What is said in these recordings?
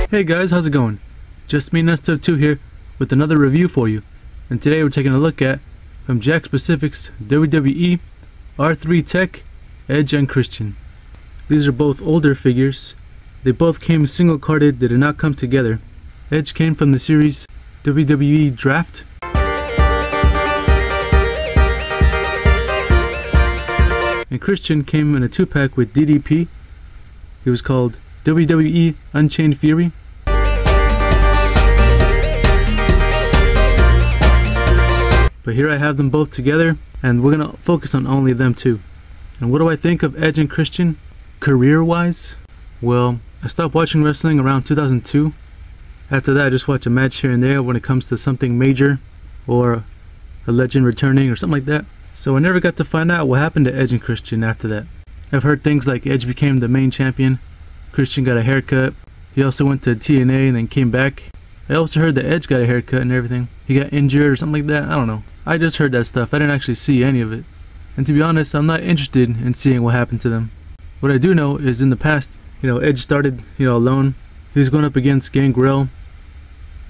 Hey guys, how's it going? Just me, Nesto2 here with another review for you. And today we're taking a look at from Jakks Pacific's WWE R3 Tech Edge and Christain. These are both older figures. They both came single carded, they did not come together. Edge came from the series WWE Draft. And Christain came in a 2-pack with DDP. It was called WWE Unchained Fury. But here I have them both together, and we're gonna focus on only them two. And what do I think of Edge and Christain career-wise? Well, I stopped watching wrestling around 2002. After that, I just watch a match here and there when it comes to something major or a legend returning or something like that. So I never got to find out what happened to Edge and Christain after that. I've heard things like Edge became the main champion, Christain got a haircut, he also went to TNA and then came back. I also heard that Edge got a haircut and everything. He got injured or something like that, I don't know. I just heard that stuff, I didn't actually see any of it. And to be honest, I'm not interested in seeing what happened to them. What I do know is in the past, Edge started, alone. He was going up against Gangrel.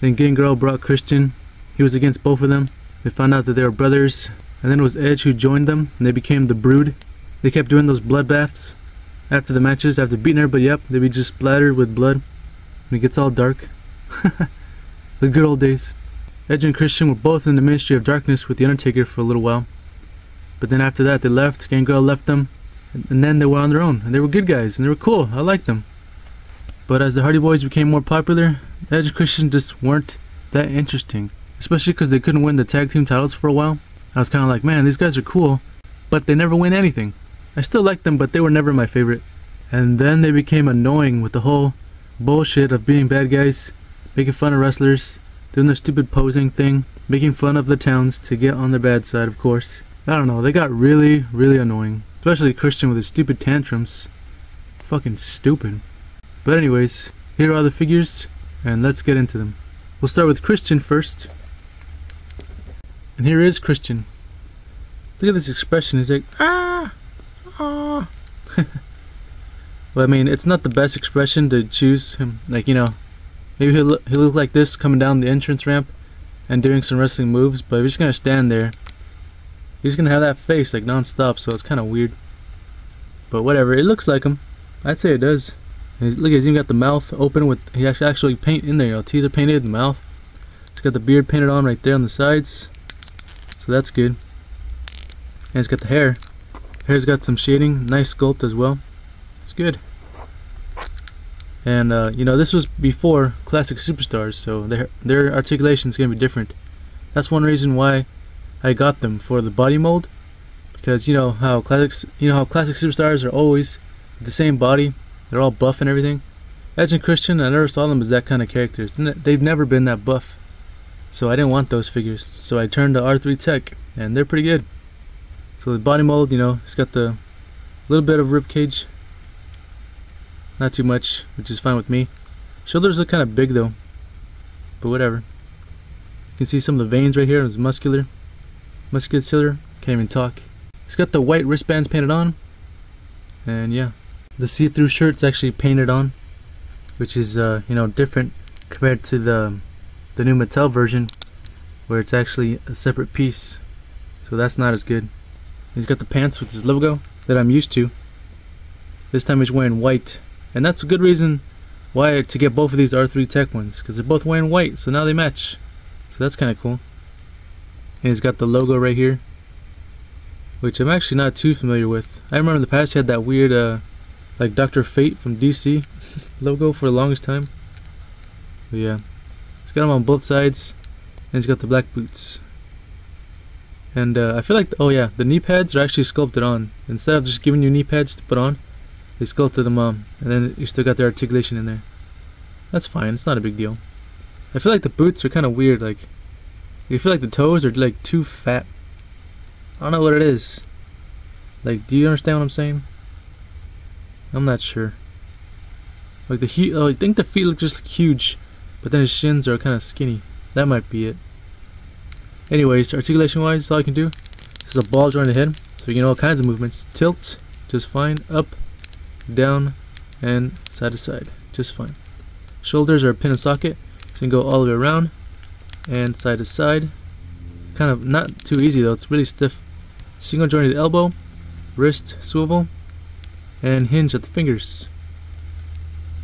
Then Gangrel brought Christain. He was against both of them. They found out that they were brothers. And then it was Edge who joined them, and they became the Brood. They kept doing those bloodbaths after the matches, after beating everybody up. They'd be just splattered with blood. And it gets all dark. The good old days. Edge and Christain were both in the Ministry of Darkness with The Undertaker for a little while. But then after that they left, Gangrel left them, and then they were on their own. And they were good guys, and they were cool, I liked them. But as the Hardy Boys became more popular, Edge and Christain just weren't that interesting. Especially because they couldn't win the tag team titles for a while. I was kind of like, man, these guys are cool, but they never win anything. I still liked them, but they were never my favorite. And then they became annoying with the whole bullshit of being bad guys, making fun of wrestlers, doing their stupid posing thing, making fun of the towns to get on their bad side, of course. I don't know, they got really, really annoying. Especially Christain with his stupid tantrums. Fucking stupid. But anyways, here are the figures, and let's get into them. We'll start with Christain first. And here is Christain. Look at this expression, he's like, ah, ah. Well, I mean, it's not the best expression to choose him. Like, maybe he'll look like this coming down the entrance ramp and doing some wrestling moves, but if he's gonna stand there, he's gonna have that face like non-stop, so it's kind of weird. But whatever, it looks like him. I'd say it does. And look, he's even got the mouth open with, he actually paint in there, teeth are painted, the mouth. He's got the beard painted on right there on the sides, so that's good. And he's got the hair. Hair's got some shading, nice sculpt as well. It's good. And this was before Classic Superstars, so their articulation is gonna be different. That's one reason why I got them for the body mold, because how classic Superstars are always the same body, they're all buff and everything. Edge and Christain, I never saw them as that kind of characters. They've never been that buff, so I didn't want those figures. So I turned to R3 Tech, and they're pretty good. So the body mold, it's got the little bit of rib cage. Not too much, which is fine with me. Shoulders look kind of big though, but whatever. You can see some of the veins right here. It's muscular. Can't even talk. It's got the white wristbands painted on, and yeah, the see-through shirt's actually painted on, which is different compared to the new Mattel version, where it's actually a separate piece. So that's not as good. He's got the pants with his logo that I'm used to. This time he's wearing white. And that's a good reason why to get both of these R3 Tech ones, because they're both wearing white, so now they match. So that's kind of cool. And he's got the logo right here, which I'm actually not too familiar with. I remember in the past he had that weird, like Dr. Fate from DC logo for the longest time. But yeah, he's got them on both sides, and he's got the black boots. And I feel like, oh yeah, the knee pads are actually sculpted on. Instead of just giving you knee pads to put on, they sculpted them on, and then you still got the articulation in there. That's fine, it's not a big deal. I feel like the boots are kind of weird, like, I feel like the toes are like too fat. I don't know what it is. Like, do you understand what I'm saying? I'm not sure. Like I think the feet look just like huge, but then his shins are kind of skinny. That might be it. Anyways, articulation wise, all I can do is a ball jointed head, so you can do all kinds of movements. Tilt, just fine. Up, down, and side to side, just fine. Shoulders are a pin and socket, so you can go all the way around and side to side. Kind of not too easy though, it's really stiff. Single joint at the elbow, wrist swivel, and hinge at the fingers.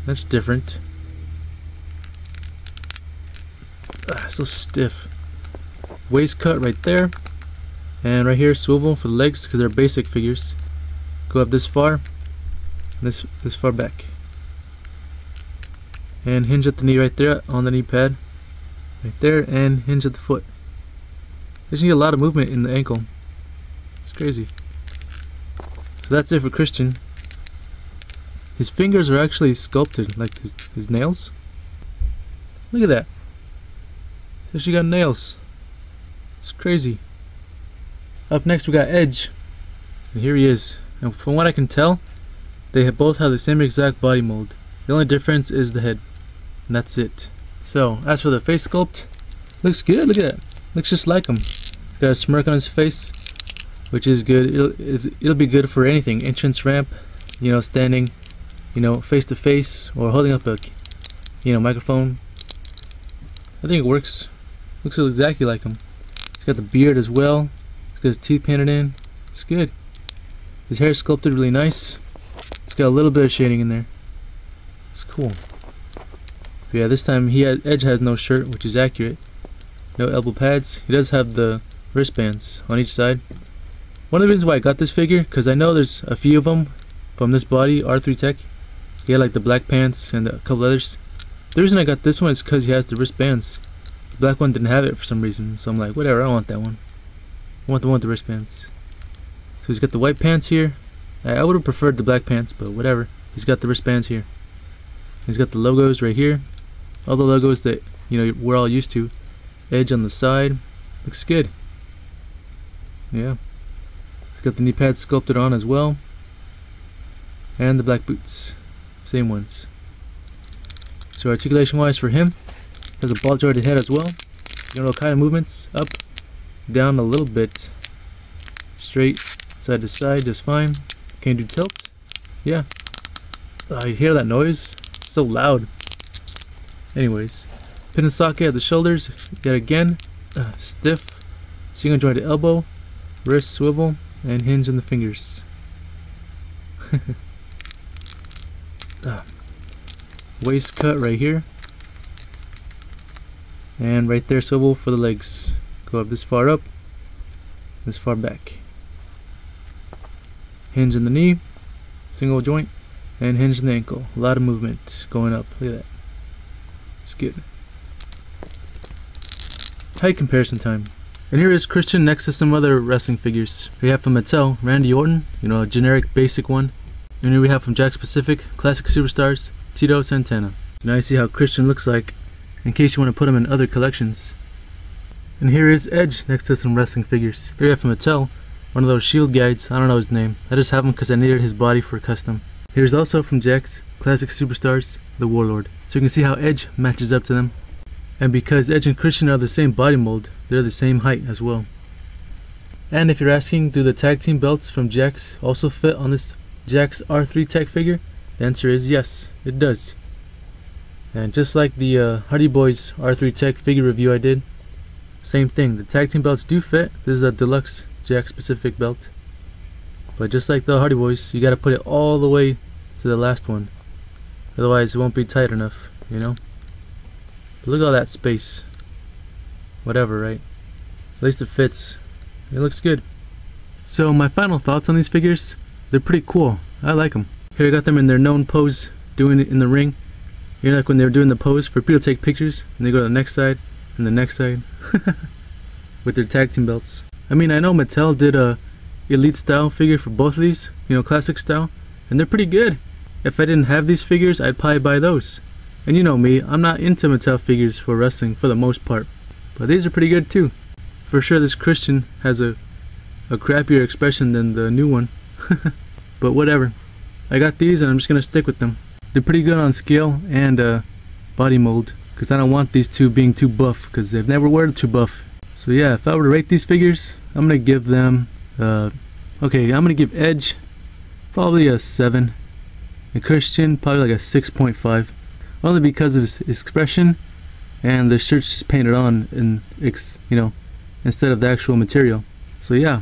That's different. So stiff. Waist cut right there, and right here swivel for the legs because they're basic figures. Go up this far, this far back, and hinge at the knee right there on the knee pad, right there, and hinge at the foot. There's gonna be a lot of movement in the ankle. It's crazy. So that's it for Christian. His fingers are actually sculpted like his nails. Look at that. He actually got nails. It's crazy. Up next we got Edge. And here he is. And from what I can tell, they both have the same exact body mold. The only difference is the head. And that's it. So, as for the face sculpt, looks good. Look at that. Looks just like him. Got a smirk on his face, which is good. It'll be good for anything. Entrance ramp, you know, standing, you know, face to face, or holding up a, you know, microphone. I think it works. Looks exactly like him. He's got the beard as well. He's got his teeth painted in. It's good. His hair is sculpted really nice. It's got a little bit of shading in there. It's cool. But yeah, this time Edge has no shirt, which is accurate. No elbow pads. He does have the wristbands on each side. One of the reasons why I got this figure, because I know there's a few of them from this body, R3 Tech. He had like the black pants and a couple others. The reason I got this one is because he has the wristbands. The black one didn't have it for some reason, so I'm like, whatever, I don't want that one. I want the one with the wristbands. So he's got the white pants here. I would have preferred the black pants, but whatever. He's got the wristbands here. He's got the logos right here. All the logos that, you know, we're all used to. Edge on the side. Looks good. Yeah. He's got the knee pads sculpted on as well. And the black boots. Same ones. So articulation wise for him, has a ball jointed head as well. You know, kind of movements. Up, down a little bit. Straight, side to side, just fine. Can you do tilt? Yeah. You hear that noise? It's so loud. Anyways, pin and socket at the shoulders, yet again, stiff. Single jointed elbow, wrist swivel, and hinge in the fingers. Waist cut right here, and right there swivel for the legs. Go up this far up, this far back. Hinge in the knee, single joint, and hinge in the ankle. A lot of movement going up. Look at that. It's good. Height comparison time. And here is Christian next to some other wrestling figures. We have from Mattel, Randy Orton, you know, a generic basic one. And here we have from Jakks Pacific, Classic Superstars, Tito Santana. Now you see how Christian looks like, in case you want to put him in other collections. And here is Edge next to some wrestling figures. Here we have from Mattel, one of those shield guides. I don't know his name. I just have him because I needed his body for custom. Here's also from Jakks, Classic Superstars, the Warlord. So you can see how Edge matches up to them. And because Edge and Christian are the same body mold, they're the same height as well. And if you're asking, do the tag team belts from Jakks also fit on this Jakks R3 Tech figure? The answer is yes, it does. And just like the Hardy Boys R3 Tech figure review I did, same thing, the tag team belts do fit. This is a deluxe Jakks Pacific belt. But just like the Hardy Boys, you gotta put it all the way to the last one. Otherwise it won't be tight enough, you know? But look at all that space. Whatever, right? At least it fits. It looks good. So my final thoughts on these figures, they're pretty cool. I like them. Here I got them in their known pose, doing it in the ring. You know, like when they were doing the pose for people to take pictures, and they go to the next side, and the next side. With their tag team belts. I mean, I know Mattel did a elite style figure for both of these, you know, classic style, and they're pretty good. If I didn't have these figures, I'd probably buy those. And you know me, I'm not into Mattel figures for wrestling for the most part, but these are pretty good too. For sure this Christian has a crappier expression than the new one. But whatever. I got these and I'm just gonna stick with them. They're pretty good on scale and body mold, because I don't want these two being too buff, because they've never worn too buff. So yeah, if I were to rate these figures, I'm gonna give them okay, I'm gonna give Edge probably a 7, and Christian probably like a 6.5. only because of his expression, and the shirt's just painted on, and you know, instead of the actual material. So yeah,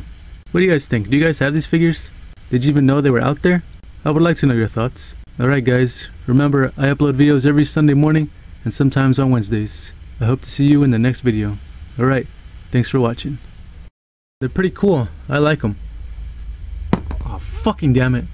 what do you guys think? Do you guys have these figures? Did you even know they were out there? I would like to know your thoughts. Alright guys, remember I upload videos every Sunday morning and sometimes on Wednesdays. I hope to see you in the next video. Alright, thanks for watching. They're pretty cool. I like them. Oh fucking damn it.